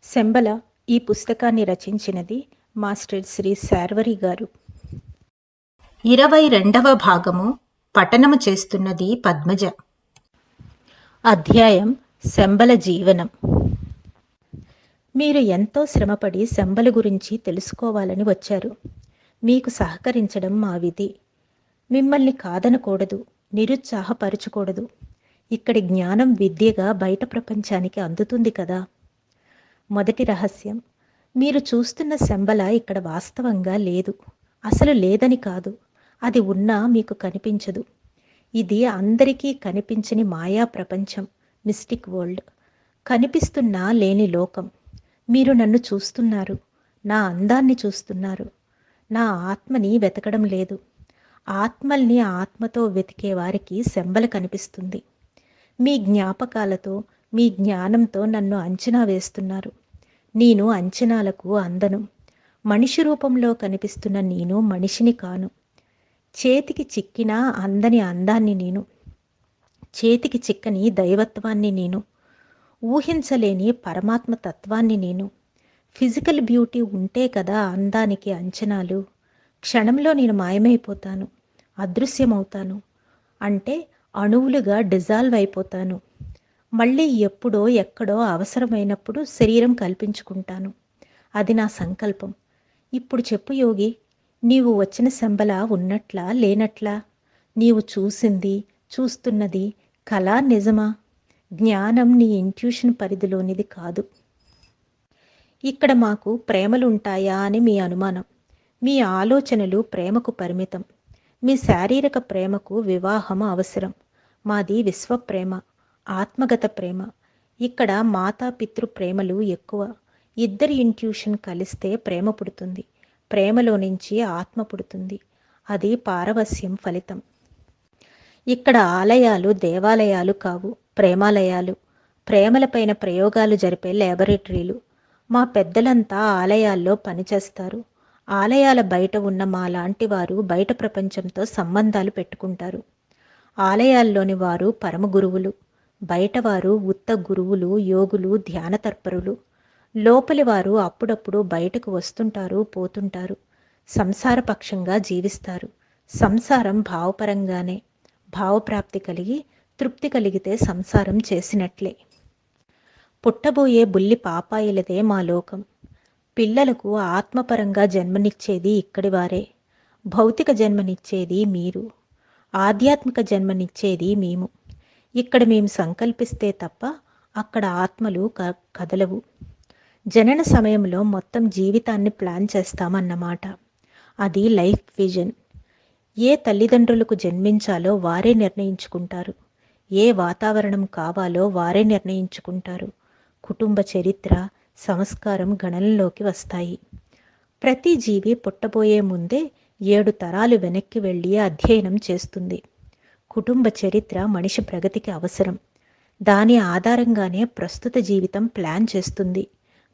శంబల ఈ పుస్తకాన్ని రచించినది మాస్టర్ శ్రీ శార్వరి గారు. 22వ భాగము పఠనము చేస్తున్నది పద్మజ. అధ్యాయం శంబల జీవనం. మీరు ఎంతో శ్రమపడి శంబల గురించి తెలుసుకోవాలని వచ్చారు. మీకు సహకరించడం మా విధి. మిమ్మల్ని కాదనకూడదు, నిరుత్సాహపరచకూడదు. ఇక్కడి జ్ఞానం విద్యగా బయట ప్రపంచానికి అందుతుంది కదా. మొదటి రహస్యం, మీరు చూస్తున్న శంబల ఇక్కడ వాస్తవంగా లేదు. అసలు లేదని కాదు, అది ఉన్నా మీకు కనిపించదు. ఇది అందరికీ కనిపించని మాయా ప్రపంచం, మిస్టిక్ వరల్డ్. కనిపిస్తున్నా లేని లోకం. మీరు నన్ను చూస్తున్నారు, నా అందాన్ని చూస్తున్నారు. నా ఆత్మని వెతకడం లేదు. ఆత్మల్ని ఆత్మతో వెతికే వారికి శంబల కనిపిస్తుంది. మీ జ్ఞాపకాలతో, మీ జ్ఞానంతో నన్ను అంచనా వేస్తున్నారు. నేను అంచనాలకు అందను. మనిషి రూపంలో కనిపిస్తున్న నేను మనిషిని కాను. చేతికి చిక్కినా అందని అందాన్ని నేను. చేతికి చిక్కని దైవత్వాన్ని నేను. ఊహించలేని పరమాత్మ తత్వాన్ని నేను. ఫిజికల్ బ్యూటీ ఉంటే కదా అందానికి అంచనాలు. క్షణంలో నేను మాయమైపోతాను, అదృశ్యమవుతాను. అంటే అణువులుగా డిజాల్వ్ అయిపోతాను. మళ్ళీ ఎప్పుడో ఎక్కడో అవసరమైనప్పుడు శరీరం కల్పించుకుంటాను. అది నా సంకల్పం. ఇప్పుడు చెప్పు యోగి, నీవు వచ్చిన శంబల ఉన్నట్లా లేనట్లా? నీవు చూసింది, చూస్తున్నది కళా నిజమా? జ్ఞానం నీ ఇంట్యూషన్ పరిధిలోనిది కాదు. ఇక్కడ మాకు ప్రేమలుంటాయా అని మీ అనుమానం. మీ ఆలోచనలు ప్రేమకు పరిమితం. మీ శారీరక ప్రేమకు వివాహం అవసరం. మాది విశ్వప్రేమ, ఆత్మగత ప్రేమ. ఇక్కడ మాతాపితృ ప్రేమలు ఎక్కువ. ఇద్దరి ఇంట్యూషన్ కలిస్తే ప్రేమ పుడుతుంది. ప్రేమలో నుంచి ఆత్మ పుడుతుంది. అది పారవస్యం ఫలితం. ఇక్కడ ఆలయాలు దేవాలయాలు కావు, ప్రేమాలయాలు. ప్రేమలపైన ప్రయోగాలు జరిపే ల్యాబొరేటరీలు. మా పెద్దలంతా ఆలయాల్లో పనిచేస్తారు. ఆలయాల బయట ఉన్న మా లాంటి వారు బయట ప్రపంచంతో సంబంధాలు పెట్టుకుంటారు. ఆలయాల్లోని వారు పరమ గురువులు, బయటవారు ఉత్త గురువులు, యోగులు, ధ్యానతర్పరులు. లోపలి వారు అప్పుడప్పుడు బయటకు వస్తుంటారు, పోతుంటారు. సంసారపక్షంగా జీవిస్తారు. సంసారం భావపరంగానే. భావప్రాప్తి కలిగి తృప్తి కలిగితే సంసారం చేసినట్లే. పుట్టబోయే బుల్లి పాపాయిలదే మా లోకం. పిల్లలకు ఆత్మపరంగా జన్మనిచ్చేది ఇక్కడి వారే. భౌతిక జన్మనిచ్చేది మీరు. ఆధ్యాత్మిక జన్మనిచ్చేది మేము. ఇక్కడ మేము సంకల్పిస్తే తప్ప అక్కడ ఆత్మలు కదలవు. జనన సమయంలో మొత్తం జీవితాన్ని ప్లాన్ చేస్తామన్నమాట. అది లైఫ్ విజన్. ఏ తల్లిదండ్రులకు జన్మించాలో వారే నిర్ణయించుకుంటారు. ఏ వాతావరణం కావాలో వారే నిర్ణయించుకుంటారు. కుటుంబ చరిత్ర, సంస్కారం గణనలోకి వస్తాయి. ప్రతి జీవి పుట్టబోయే ముందే 7 తరాలు వెనక్కి వెళ్ళి అధ్యయనం చేస్తుంది. కుటుంబ చరిత్ర మనిషి ప్రగతికి అవసరం. దాని ఆధారంగానే ప్రస్తుత జీవితం ప్లాన్ చేస్తుంది,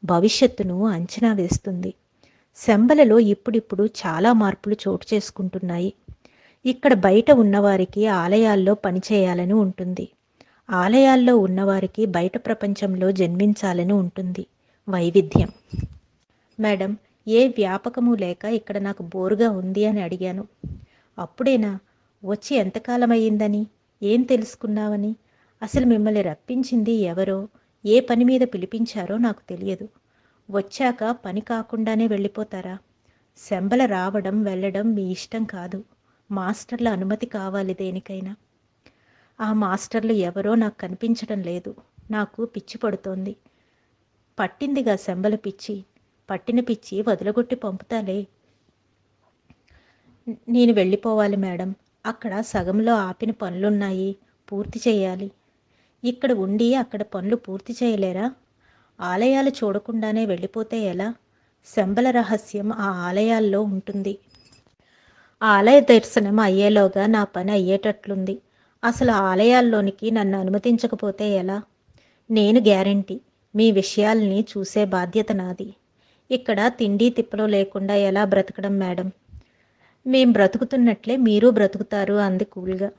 భవిష్యత్తును అంచనా వేస్తుంది. శంబలలో ఇప్పుడిప్పుడు చాలా మార్పులు చోటు చేసుకుంటున్నాయి. ఇక్కడ బయట ఉన్నవారికి ఆలయాల్లో పనిచేయాలని ఉంటుంది. ఆలయాల్లో ఉన్నవారికి బయట ప్రపంచంలో జన్మించాలని ఉంటుంది. వైవిధ్యం. మేడం, ఏ వ్యాపకము లేక ఇక్కడ నాకు బోరుగా ఉంది అని అడిగాను. అప్పుడేనా? వచ్చి ఎంతకాలం అయ్యిందని? ఏం తెలుసుకున్నావని? అసలు మిమ్మల్ని రప్పించింది ఎవరో, ఏ పని మీద పిలిపించారో నాకు తెలియదు. వచ్చాక పని కాకుండానే వెళ్ళిపోతారా? శంబల రావడం వెళ్ళడం మీ ఇష్టం కాదు. మాస్టర్ల అనుమతి కావాలి దేనికైనా. ఆ మాస్టర్లు ఎవరో నాకు కనిపించడం లేదు. నాకు పిచ్చి పడుతోంది. పట్టిందిగా శంబల పిచ్చి. పట్టిన పిచ్చి వదలగొట్టి పంపుతాలే. నేను వెళ్ళిపోవాలి మేడం. అక్కడ సగంలో ఆపిన పనులున్నాయి, పూర్తి చేయాలి. ఇక్కడ ఉండి అక్కడ పనులు పూర్తి చేయలేరా? ఆలయాలు చూడకుండానే వెళ్ళిపోతే ఎలా? శంబల రహస్యం ఆ ఆలయాల్లో ఉంటుంది. ఆలయ దర్శనం అయ్యేలోగా నా పని అయ్యేటట్లుంది. అసలు ఆలయాల్లోనికి నన్ను అనుమతించకపోతే ఎలా? నేను గ్యారంటీ. మీ విషయాల్ని చూసే బాధ్యత నాది. ఇక్కడ తిండి తిప్పలు లేకుండా ఎలా బ్రతకడం మేడం? మేం బ్రతుకుతున్నట్లే మీరు బ్రతుకుతారు అంది కూల్గా.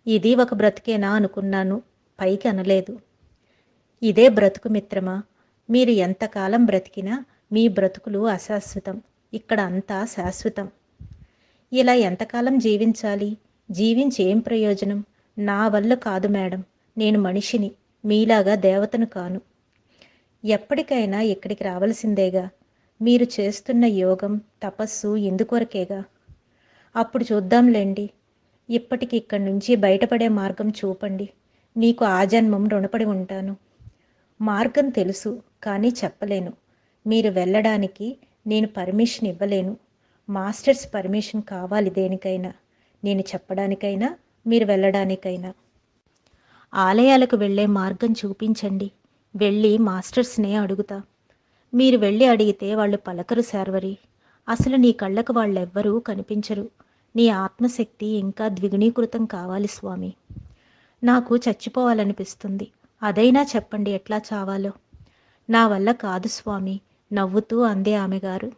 ఇది ఒక బ్రతికేనా అనుకున్నాను, పైకి అనలేదు. ఇదే బ్రతుకు మిత్రమా? మీరు ఎంతకాలం బ్రతికినా మీ బ్రతుకులు అశాశ్వతం. ఇక్కడ అంతా శాశ్వతం. ఇలా ఎంతకాలం జీవించాలి? జీవించి ఏం ప్రయోజనం? నా వల్ల కాదు మేడం. నేను మనిషిని, మీలాగా దేవతను కాను. ఎప్పటికైనా ఇక్కడికి రావలసిందేగా. మీరు చేస్తున్న యోగం, తపస్సు ఇందుకొరకేగా. అప్పుడు చూద్దాంలేండి. ఇప్పటికి ఇక్కడి నుంచి బయటపడే మార్గం చూపండి. మీకు ఆజన్మం రుణపడి ఉంటాను. మార్గం తెలుసు, కానీ చెప్పలేను. మీరు వెళ్ళడానికి నేను పర్మిషన్ ఇవ్వలేను. మాస్టర్స్ పర్మిషన్ కావాలి దేనికైనా. నేను చెప్పడానికైనా, మీరు వెళ్ళడానికైనా. ఆలయాలకు వెళ్ళే మార్గం చూపించండి. వెళ్ళి మాస్టర్స్నే అడుగుతా. మీరు వెళ్ళి అడిగితే వాళ్ళు పలకరు శార్వరి. అసలు నీ కళ్ళకు వాళ్ళెవ్వరూ కనిపించరు. నీ ఆత్మశక్తి ఇంకా ద్విగుణీకృతం కావాలి స్వామి. నాకు చచ్చిపోవాలనిపిస్తుంది. అదైనా చెప్పండి ఎట్లా చావాలో. నా వల్ల కాదు స్వామి, నవ్వుతూ అందే ఆమెగారు.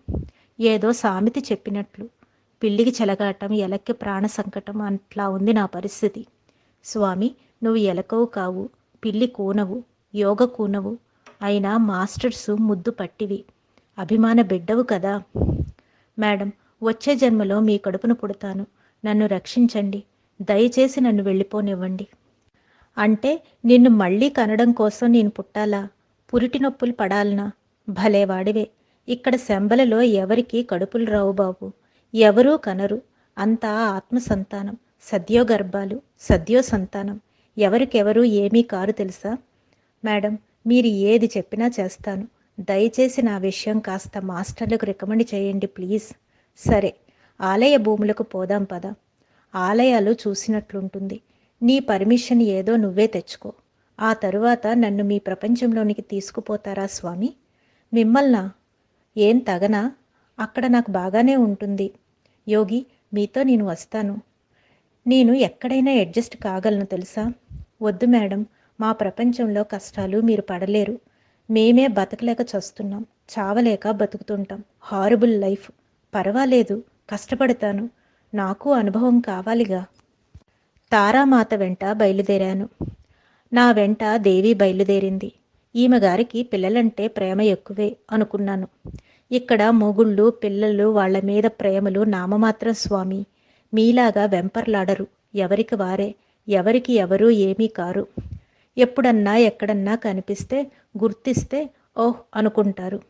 ఏదో సామెత చెప్పినట్లు. పిల్లికి చెలగాటం, ఎలక్కి ప్రాణ సంకటం అట్లా ఉంది నా పరిస్థితి. స్వామి, నువ్వు ఎలకవు కావు, పిల్లి కూనవు, యోగ కూనవు. అయినా మాస్టర్సు ముద్దు పట్టివి, అభిమాన బిడ్డవు కదా. మేడం, వచ్చే జన్మలో మీ కడుపును పుడతాను. నన్ను రక్షించండి. దయచేసి నన్ను వెళ్ళిపోనివ్వండి. అంటే నిన్ను మళ్ళీ కనడం కోసం నేను పుట్టాలా? పురిటి నొప్పులు పడాలనా? భలేవాడివే. ఇక్కడ శంబలలో ఎవరికీ కడుపులు రావు బాబు. ఎవరూ కనరు. అంతా ఆత్మ సంతానం. సద్యో గర్భాలు, సద్యో సంతానం. ఎవరికెవరూ ఏమీ కారు తెలుసా? మేడం, మీరు ఏది చెప్పినా చేస్తాను. దయచేసి నా విషయం కాస్త మాస్టర్లకు రికమెండ్ చేయండి ప్లీజ్. సరే, ఆలయ భూములకు పోదాం పద. ఆలయాలు చూసినట్లుంటుంది. నీ పర్మిషన్ ఏదో నువ్వే తెచ్చుకో. ఆ తరువాత నన్ను మీ ప్రపంచంలోనికి తీసుకుపోతారా స్వామి? మిమ్మల్నా? ఏం తగనా? అక్కడ నాకు బాగానే ఉంటుంది. యోగి, మీతో నేను వస్తాను. నేను ఎక్కడైనా అడ్జస్ట్ కాగలను తెలుసా? వద్దు మేడం, మా ప్రపంచంలో కష్టాలు మీరు పడలేరు. మేమే బతకలేక చస్తున్నాం, చావలేక బతుకుతుంటాం. Horrible life. పర్వాలేదు, కష్టపడతాను. నాకు అనుభవం కావాలిగా. తారామాత వెంట బయలుదేరాను. నా వెంట దేవి బయలుదేరింది. ఈమె గారికి పిల్లలంటే ప్రేమ ఎక్కువే అనుకున్నాను. ఇక్కడ మొగుళ్ళు, పిల్లలు, వాళ్ల మీద ప్రేమలు నామమాత్రం స్వామి. మీలాగా వెంపర్లాడరు. ఎవరికి వారే, ఎవరికి ఎవరూ ఏమీ కారు. ఎప్పుడన్నా ఎక్కడన్నా కనిపిస్తే, గుర్తిస్తే ఓహ్ అనుకుంటారు.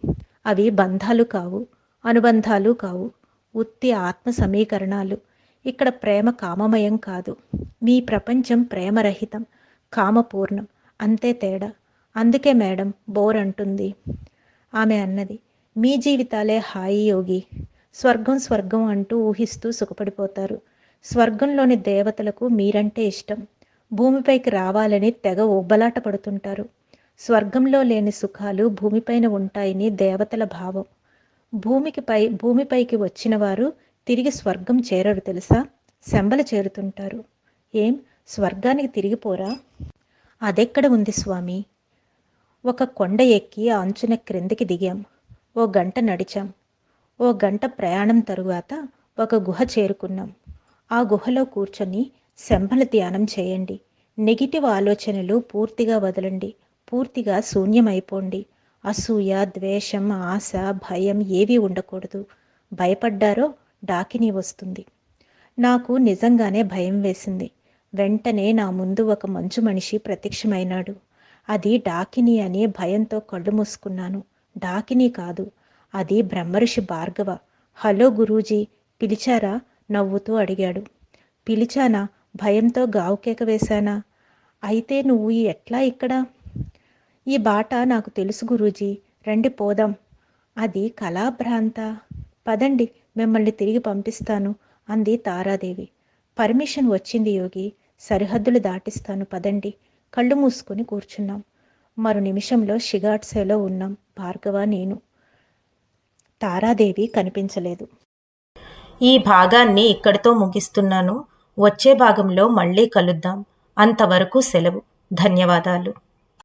అవి బంధాలు కావు, అనుబంధాలు కావు. ఉత్తి ఆత్మ సమీకరణాలు. ఇక్కడ ప్రేమ కామమయం కాదు. మీ ప్రపంచం ప్రేమరహితం, కామపూర్ణం. అంతే తేడా. అందుకే మేడం బోర్ అంటుంది. ఆమె అన్నది, మీ జీవితాలే హాయి యోగి. స్వర్గం స్వర్గం అంటూ ఊహిస్తూ సుఖపడిపోతారు. స్వర్గంలోని దేవతలకు మీరంటే ఇష్టం. భూమిపైకి రావాలని తెగ ఉబ్బలాట పడుతుంటారు. స్వర్గంలో లేని సుఖాలు భూమిపైన ఉంటాయని దేవతల భావం. భూమిపైకి వచ్చిన వారు తిరిగి స్వర్గం చేరరు తెలుసా? శంబలు చేరుతుంటారు. ఏం, స్వర్గానికి తిరిగిపోరా? అదెక్కడ ఉంది స్వామి? ఒక కొండ ఎక్కి అంచున క్రిందికి దిగాం. ఓ గంట నడిచాం. ఓ గంట ప్రయాణం తరువాత ఒక గుహ చేరుకున్నాం. ఆ గుహలో కూర్చొని శంబల ధ్యానం చేయండి. నెగిటివ్ ఆలోచనలు పూర్తిగా వదలండి. పూర్తిగా శూన్యమైపోండి. అసూయ, ద్వేషం, ఆశ, భయం ఏవీ ఉండకూడదు. భయపడ్డారో డాకిని వస్తుంది. నాకు నిజంగానే భయం వేసింది. వెంటనే నా ముందు ఒక మంచు మనిషి ప్రత్యక్షమైనాడు. అది డాకిని అని భయంతో కళ్ళు మూసుకున్నాను. డాకిని కాదు, అది బ్రహ్మర్షి భార్గవ. హలో గురూజీ, పిలిచారా? నవ్వుతూ అడిగాడు. పిలిచానా? భయంతో గావుకేక వేశానా? అయితే నువ్వు ఎట్లా ఇక్కడ? ఈ బాట నాకు తెలుసు గురూజీ, రండి పోదాం. అది కళాభ్రాంత? పదండి, మిమ్మల్ని తిరిగి పంపిస్తాను అంది తారాదేవి. పర్మిషన్ వచ్చింది యోగి, సరిహద్దులు దాటిస్తాను పదండి. కళ్ళు మూసుకొని కూర్చున్నాం. మరో నిమిషంలో షిగాట్సేలో ఉన్నాం, భార్గవ, నేను. తారాదేవి కనిపించలేదు. ఈ భాగాన్ని ఇక్కడితో ముగిస్తున్నాను. వచ్చే భాగంలో మళ్ళీ కలుద్దాం. అంతవరకు సెలవు. ధన్యవాదాలు.